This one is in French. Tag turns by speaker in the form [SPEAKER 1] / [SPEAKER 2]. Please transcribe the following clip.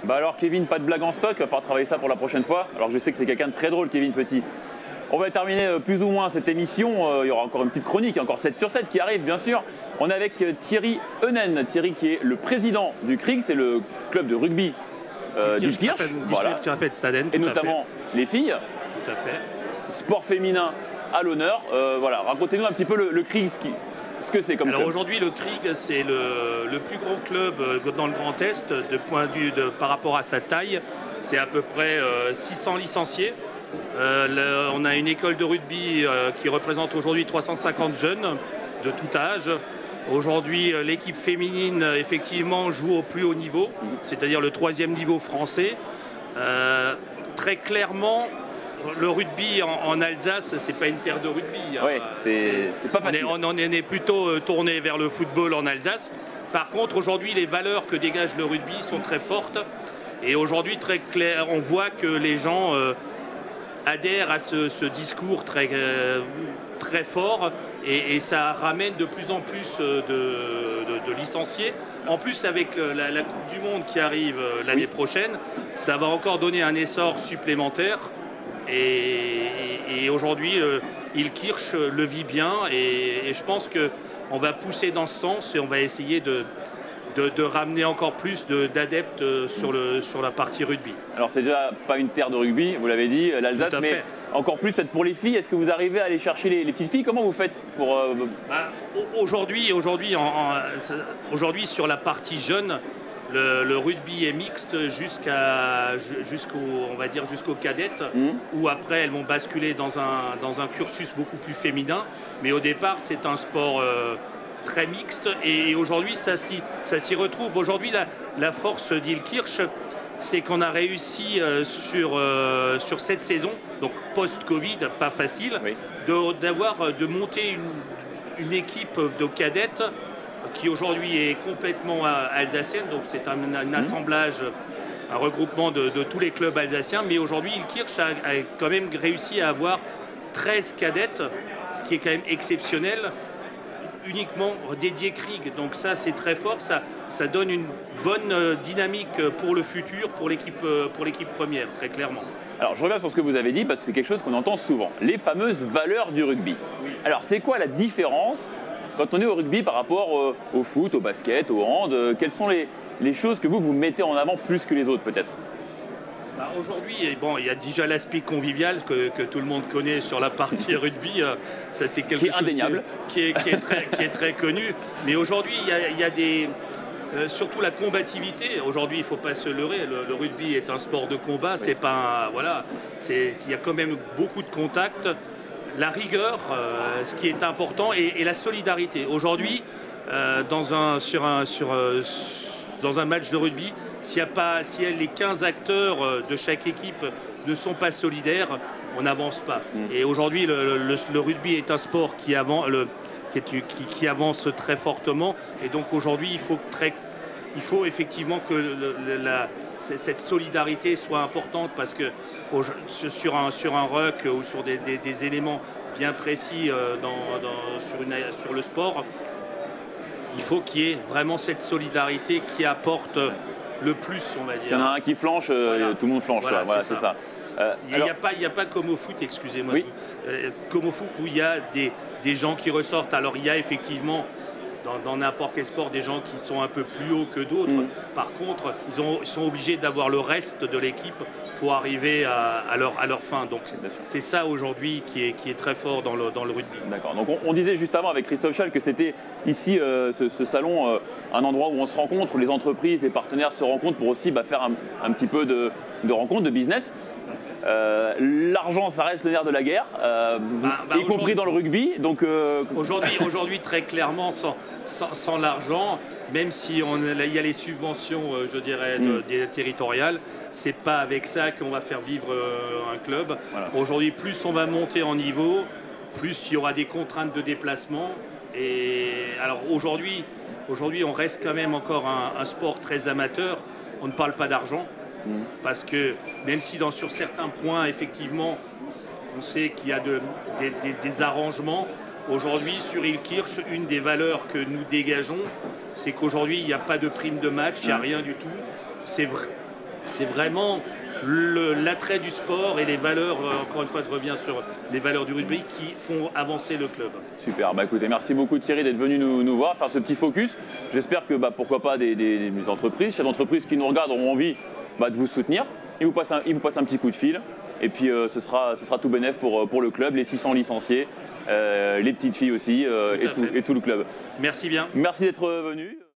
[SPEAKER 1] Bah alors Kevin, pas de blague en stock, il va falloir travailler ça pour la prochaine fois. Alors que je sais que c'est quelqu'un de très drôle, Kevin Petit. On va terminer plus ou moins cette émission. Il y aura encore une petite chronique, encore 7 sur 7 qui arrive, bien sûr. On est avec Thierry Heunen. Thierry qui est le président du CRIG, c'est le club de rugby d'Ilkirch.
[SPEAKER 2] Voilà.
[SPEAKER 1] Et notamment les filles.
[SPEAKER 2] Tout à fait.
[SPEAKER 1] Sport féminin à l'honneur. Voilà, racontez-nous un petit peu le CRIG, ce que c'est comme club.
[SPEAKER 2] Alors aujourd'hui, le CRIG, c'est le plus grand club dans le Grand Est de point de vue par rapport à sa taille. C'est à peu près 600 licenciés. On a une école de rugby qui représente aujourd'hui 350 jeunes de tout âge. Aujourd'hui, l'équipe féminine, effectivement, joue au plus haut niveau, c'est-à-dire le 3e niveau français. Très clairement, le rugby en Alsace, c'est pas une terre de rugby.
[SPEAKER 1] Oui, c'est pas facile.
[SPEAKER 2] On est plutôt tourné vers le football en Alsace. Par contre, aujourd'hui, les valeurs que dégage le rugby sont très fortes. Et aujourd'hui, très clair, on voit que les gens adhèrent à ce discours très fort et ça ramène de plus en plus de licenciés. En plus, avec la Coupe du Monde qui arrive l'année prochaine, ça va encore donner un essor supplémentaire. Et aujourd'hui, Ilkirch le vit bien et je pense qu'on va pousser dans ce sens et on va essayer de ramener encore plus d'adeptes sur la partie rugby.
[SPEAKER 1] Alors c'est déjà pas une terre de rugby, vous l'avez dit, l'Alsace, mais encore plus peut-être pour les filles. Est-ce que vous arrivez à aller chercher les petites filles? Comment vous faites pour
[SPEAKER 2] Aujourd'hui, sur la partie jeune, le rugby est mixte jusqu'aux cadettes, où après elles vont basculer dans un cursus beaucoup plus féminin. Mais au départ, c'est un sport très mixte et aujourd'hui ça s'y retrouve. Aujourd'hui la force d'Ilkirch, c'est qu'on a réussi sur cette saison, donc post-Covid, pas facile, de monter une équipe de cadettes qui aujourd'hui est complètement alsacienne, donc c'est un assemblage, un regroupement de tous les clubs alsaciens, mais aujourd'hui Ilkirch a quand même réussi à avoir 13 cadettes, ce qui est quand même exceptionnel, uniquement dédié CRIG. Donc ça, c'est très fort, ça donne une bonne dynamique pour le futur, pour l'équipe première, très clairement.
[SPEAKER 1] Alors je reviens sur ce que vous avez dit, parce que c'est quelque chose qu'on entend souvent, les fameuses valeurs du rugby. Oui. Alors c'est quoi la différence quand on est au rugby par rapport au foot, au basket, au hand? Quelles sont les choses que vous mettez en avant plus que les autres peut-être?
[SPEAKER 2] Aujourd'hui, il y a déjà l'aspect convivial que tout le monde connaît sur la partie rugby. Ça, c'est quelque chose
[SPEAKER 1] indéniable,
[SPEAKER 2] qui est très connu. Mais aujourd'hui, il y a des... surtout la combativité. Aujourd'hui, il ne faut pas se leurrer. Le rugby est un sport de combat. C'est pas voilà. Il y a quand même beaucoup de contacts. La rigueur, ce qui est important, et la solidarité. Aujourd'hui, dans un match de rugby, si les 15 acteurs de chaque équipe ne sont pas solidaires, on n'avance pas. Et aujourd'hui, le rugby est un sport qui avance très fortement. Et donc aujourd'hui, il faut effectivement que cette solidarité soit importante, parce que sur un ruck ou sur des éléments bien précis sur le sport, il faut qu'il y ait vraiment cette solidarité qui apporte le plus, on va dire.
[SPEAKER 1] S'il y en a un qui flanche, tout le monde flanche. Voilà, c'est ça.
[SPEAKER 2] Il n'y a pas comme au foot, excusez-moi, comme au foot où il y a des gens qui ressortent. Alors il y a effectivement dans n'importe quel sport des gens qui sont un peu plus hauts que d'autres. Par contre, ils sont obligés d'avoir le reste de l'équipe pour arriver à leur fin. Donc c'est ça aujourd'hui qui est très fort dans le rugby.
[SPEAKER 1] D'accord. Donc on disait juste avant avec Christophe Schall que c'était ici, ce salon, un endroit où on se rencontre, où les entreprises, les partenaires se rencontrent pour aussi faire un petit peu de rencontres, de business. L'argent, ça reste le nerf de la guerre, y compris dans le rugby. Donc
[SPEAKER 2] aujourd'hui, très clairement, sans l'argent, même si il y a les subventions, je dirais, territoriales, c'est pas avec ça qu'on va faire vivre un club. Voilà. Aujourd'hui, plus on va monter en niveau, plus il y aura des contraintes de déplacement. Et alors aujourd'hui, on reste quand même encore un sport très amateur. On ne parle pas d'argent. Parce que même si sur certains points, effectivement, on sait qu'il y a des arrangements, aujourd'hui sur Ilkirch, une des valeurs que nous dégageons, c'est qu'aujourd'hui il n'y a pas de prime de match, il n'y a rien du tout. C'est vrai. c'est vraiment l'attrait du sport et les valeurs, encore une fois je reviens sur les valeurs du rugby qui font avancer le club.
[SPEAKER 1] Super, bah écoutez, merci beaucoup Thierry d'être venu nous voir, faire ce petit focus. J'espère que pourquoi pas des entreprises, chefs d'entreprise qui nous regardent auront envie de vous soutenir. Ils vous passent un petit coup de fil. Et puis ce sera tout bénef pour le club, les 600 licenciés, les petites filles aussi et tout le club.
[SPEAKER 2] Merci bien.
[SPEAKER 1] Merci d'être venu.